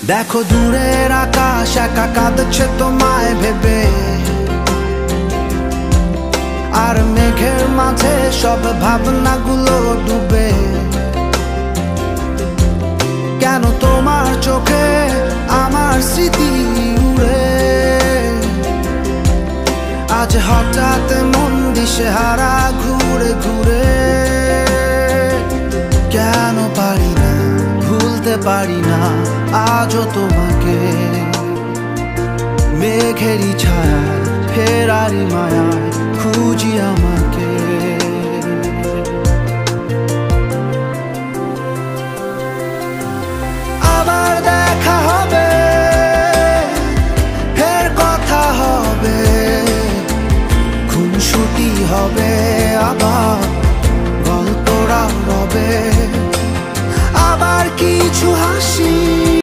দেখো দূরের আকাশ একা কাঁদছে তোমায় ভেবে, আর মেঘের মাঝে সব ভাবনাগুলো ডুবে। কেন তোমার চোখে আমার স্মৃতি উড়ে, আজ হঠাৎ মন দিশেহারা ঘুরে ঘুরে। কেন পারি না ভুলতে পারি না আজও তোমাকে, মেঘেরই ছায়া ফেরারি মায়ায় খুঁজি আমাকে। আবার দেখা হবে, ফের কথা হবে, খুনসুটি হবে, আবার গল্পরা হবে, আবার কিছু